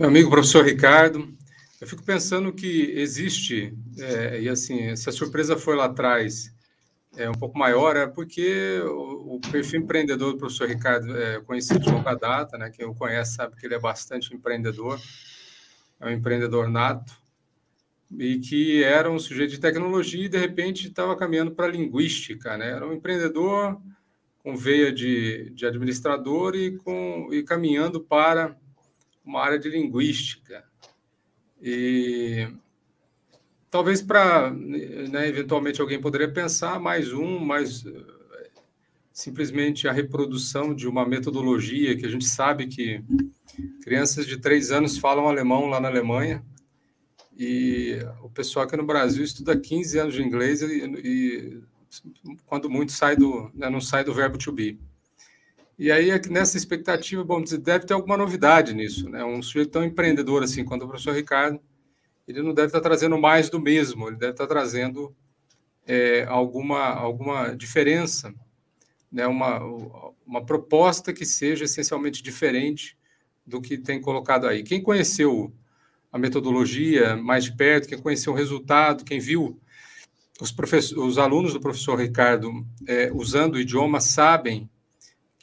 Meu amigo professor Ricardo, eu fico pensando que existe, e assim, se a surpresa foi lá atrás um pouco maior, é porque o perfil empreendedor do professor Ricardo é conhecido de longa data, né? Quem o conhece sabe que ele é bastante empreendedor, é um empreendedor nato, e que era um sujeito de tecnologia e, de repente, estava caminhando para a linguística, né? Era um empreendedor com veia de administrador e caminhando para uma área de linguística. E talvez para, né, eventualmente alguém poderia pensar mais simplesmente a reprodução de uma metodologia que a gente sabe que crianças de 3 anos falam alemão lá na Alemanha e o pessoal aqui no Brasil estuda 15 anos de inglês e quando muito não sai do verbo to be. E aí, nessa expectativa, bom, deve ter alguma novidade nisso, né? Um sujeito tão empreendedor assim quanto o professor Ricardo, ele não deve estar trazendo mais do mesmo, ele deve estar trazendo alguma diferença, né? Uma proposta que seja essencialmente diferente do que tem colocado aí. Quem conheceu a metodologia mais de perto, quem conheceu o resultado, quem viu os alunos do professor Ricardo usando o idioma, sabem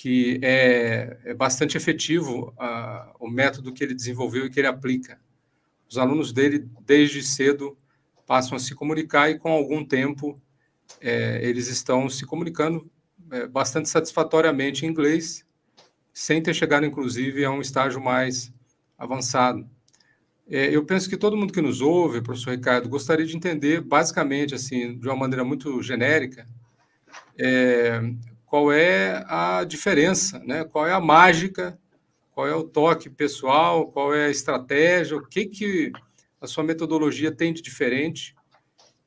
que é bastante efetivo o método que ele desenvolveu e que ele aplica. Os alunos dele, desde cedo, passam a se comunicar e, com algum tempo, eles estão se comunicando bastante satisfatoriamente em inglês, sem ter chegado, inclusive, a um estágio mais avançado. Eu penso que todo mundo que nos ouve, professor Ricardo, gostaria de entender, basicamente, assim, de uma maneira muito genérica, qual é a diferença, né? Qual é a mágica, qual é o toque pessoal, qual é a estratégia, o que a sua metodologia tem de diferente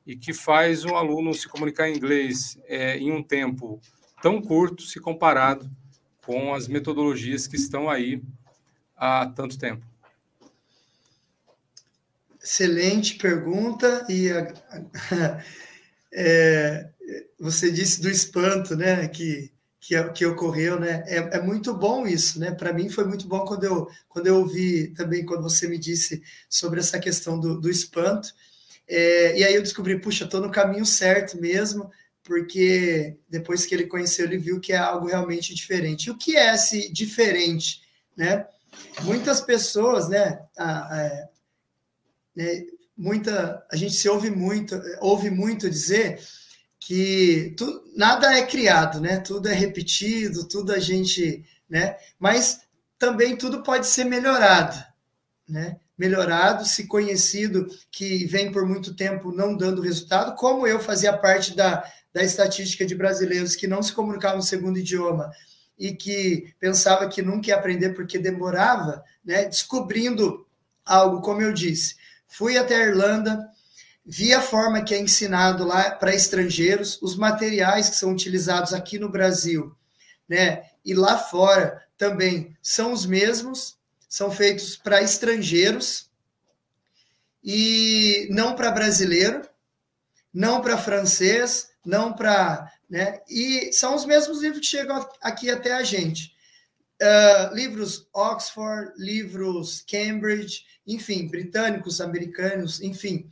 e que faz um aluno se comunicar em inglês em um tempo tão curto se comparado com as metodologias que estão aí há tanto tempo. Excelente pergunta, e você disse do espanto, né, que ocorreu, né? É muito bom isso, né? Para mim foi muito bom quando eu ouvi também, quando você me disse sobre essa questão do espanto. E aí eu descobri, puxa, estou no caminho certo mesmo, porque depois que ele conheceu, ele viu que é algo realmente diferente. E o que é esse diferente, né? Muitas pessoas, né, a gente ouve muito dizer que nada é criado, né? Tudo é repetido, tudo a gente, né? Mas também tudo pode ser melhorado, né? Melhorado, se conhecido, que vem por muito tempo não dando resultado, como eu fazia parte da estatística de brasileiros que não se comunicavam no segundo idioma e que pensava que nunca ia aprender porque demorava, né? Descobrindo algo, como eu disse. Fui até a Irlanda, vi a forma que é ensinado lá para estrangeiros, os materiais que são utilizados aqui no Brasil, né? E lá fora também são os mesmos, são feitos para estrangeiros e não para brasileiro, não para francês, não para, né? E são os mesmos livros que chegam aqui até a gente. Livros Oxford, livros Cambridge, enfim, britânicos, americanos, enfim.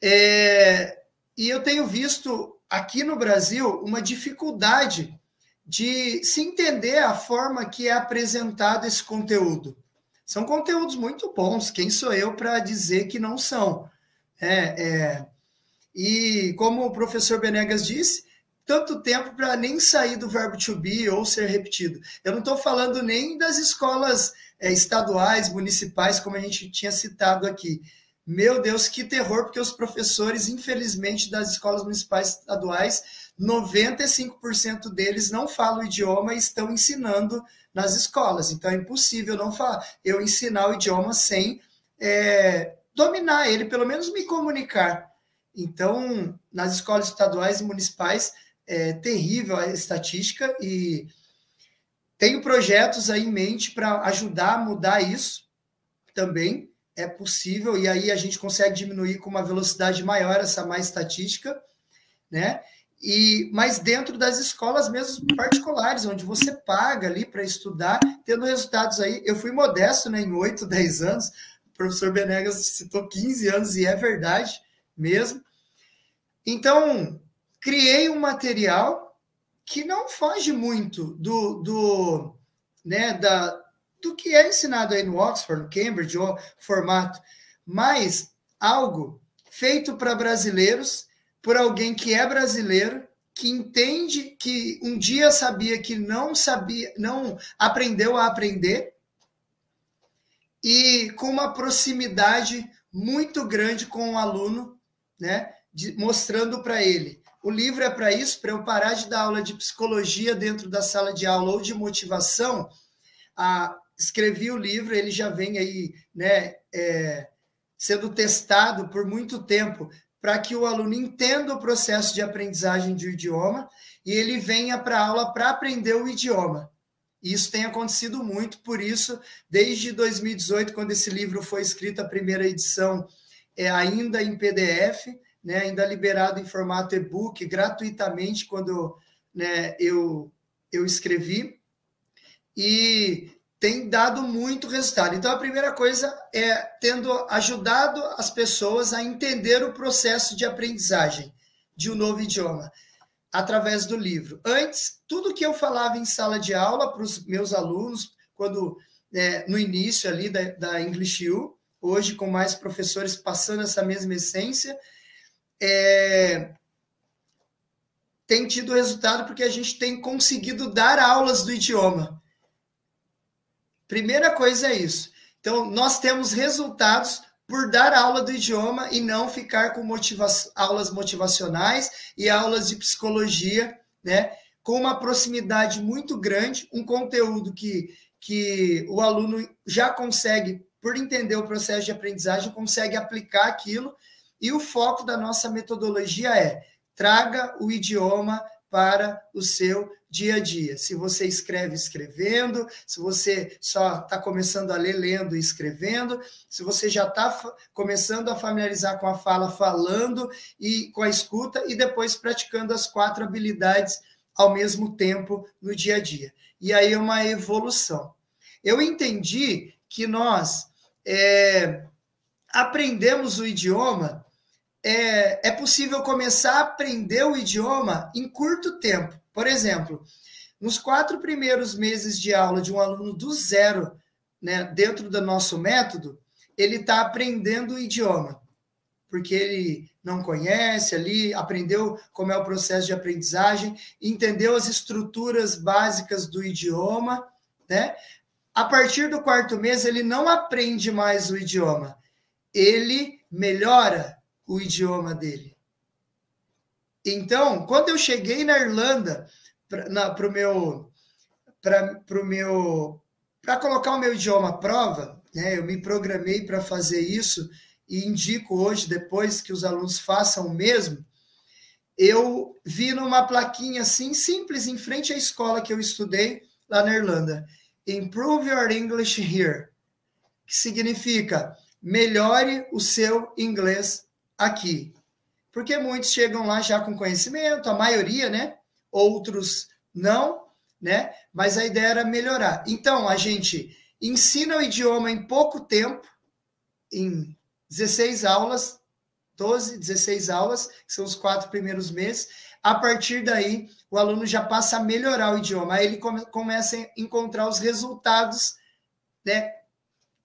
E eu tenho visto aqui no Brasil uma dificuldade de se entender a forma que é apresentado esse conteúdo. São conteúdos muito bons, quem sou eu para dizer que não são? E como o professor Benegas disse, tanto tempo para nem sair do verbo to be ou ser repetido. Eu não estou falando nem das escolas estaduais, municipais, como a gente tinha citado aqui. Meu Deus, que terror, porque os professores, infelizmente, das escolas municipais estaduais, 95% deles não falam o idioma e estão ensinando nas escolas. Então, é impossível eu ensinar o idioma sem dominar ele, pelo menos me comunicar. Então, nas escolas estaduais e municipais, é terrível a estatística e tenho projetos aí em mente para ajudar a mudar isso também. É possível, e aí a gente consegue diminuir com uma velocidade maior essa má estatística, né? Mas dentro das escolas mesmo particulares, onde você paga ali para estudar, tendo resultados aí. Eu fui modesto, né, em 8, 10 anos, o professor Benegas citou 15 anos, e é verdade mesmo. Então, criei um material que não foge muito do que é ensinado aí no Oxford, no Cambridge, o formato, mas algo feito para brasileiros, por alguém que é brasileiro, que entende, que um dia sabia que não sabia, não aprendeu a aprender, e com uma proximidade muito grande com o aluno, né, mostrando para ele. O livro é para isso, para eu parar de dar aula de psicologia dentro da sala de aula ou de motivação. Escrevi o livro, ele já vem aí, né, sendo testado por muito tempo, para que o aluno entenda o processo de aprendizagem de um idioma e ele venha para a aula para aprender o idioma. Isso tem acontecido muito, por isso, desde 2018, quando esse livro foi escrito, a primeira edição, ainda em PDF, né, ainda liberado em formato e-book, gratuitamente, quando, né, eu escrevi, e tem dado muito resultado. Então, a primeira coisa é tendo ajudado as pessoas a entender o processo de aprendizagem de um novo idioma, através do livro. Antes, tudo que eu falava em sala de aula para os meus alunos, quando no início ali da English U, hoje com mais professores passando essa mesma essência, tem tido resultado porque a gente tem conseguido dar aulas do idioma. Primeira coisa é isso. Então, nós temos resultados por dar aula do idioma e não ficar com aulas motivacionais e aulas de psicologia, né? Com uma proximidade muito grande, um conteúdo que o aluno já consegue, por entender o processo de aprendizagem, consegue aplicar aquilo, e o foco da nossa metodologia é: traga o idioma para o seu dia a dia. Se você escreve escrevendo, se você só está começando a ler lendo e escrevendo, se você já está começando a familiarizar com a fala falando e com a escuta, e depois praticando as 4 habilidades ao mesmo tempo no dia a dia. E aí é uma evolução. Eu entendi que nós aprendemos o idioma, é possível começar a aprender o idioma em curto tempo. Por exemplo, nos 4 primeiros meses de aula de um aluno do zero, né, dentro do nosso método, ele está aprendendo o idioma, porque ele não conhece ali, aprendeu como é o processo de aprendizagem, entendeu as estruturas básicas do idioma, né? A partir do 4º mês, ele não aprende mais o idioma, ele melhora o idioma dele. Então, quando eu cheguei na Irlanda para colocar o meu idioma à prova, né, eu me programei para fazer isso e indico hoje, depois, que os alunos façam o mesmo. Eu vi numa plaquinha assim, simples, em frente à escola que eu estudei lá na Irlanda: Improve your English here, que significa melhore o seu inglês aqui. Porque muitos chegam lá já com conhecimento, a maioria, né? Outros não, né? Mas a ideia era melhorar. Então, a gente ensina o idioma em pouco tempo, em 16 aulas, 12, 16 aulas, que são os 4 primeiros meses. A partir daí, o aluno já passa a melhorar o idioma. Aí ele começa a encontrar os resultados, né,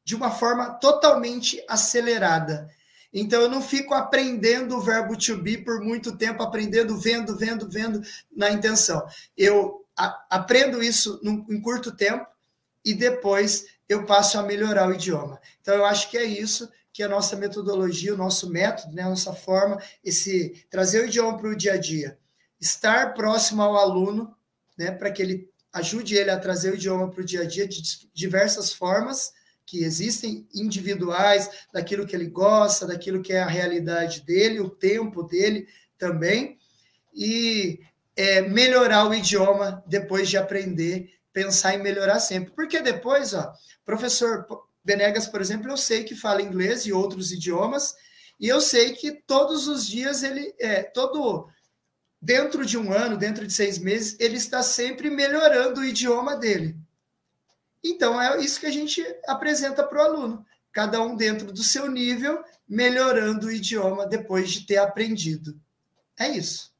de uma forma totalmente acelerada. Então, eu não fico aprendendo o verbo to be por muito tempo, aprendendo, vendo, na intenção. Eu aprendo isso em curto tempo e depois eu passo a melhorar o idioma. Então, eu acho que é isso que a nossa metodologia, o nosso método, né, a nossa forma, trazer o idioma para o dia a dia. Estar próximo ao aluno, né, para que ele ajude ele a trazer o idioma para o dia a dia de diversas formas, que existem, individuais, daquilo que ele gosta, daquilo que é a realidade dele, o tempo dele também, e melhorar o idioma depois de aprender, pensar em melhorar sempre. Porque depois, professor Benegas, por exemplo, eu sei que fala inglês e outros idiomas, e eu sei que todos os dias dentro de um ano, dentro de 6 meses, ele está sempre melhorando o idioma dele. Então, é isso que a gente apresenta para o aluno. Cada um dentro do seu nível, melhorando o idioma depois de ter aprendido. É isso.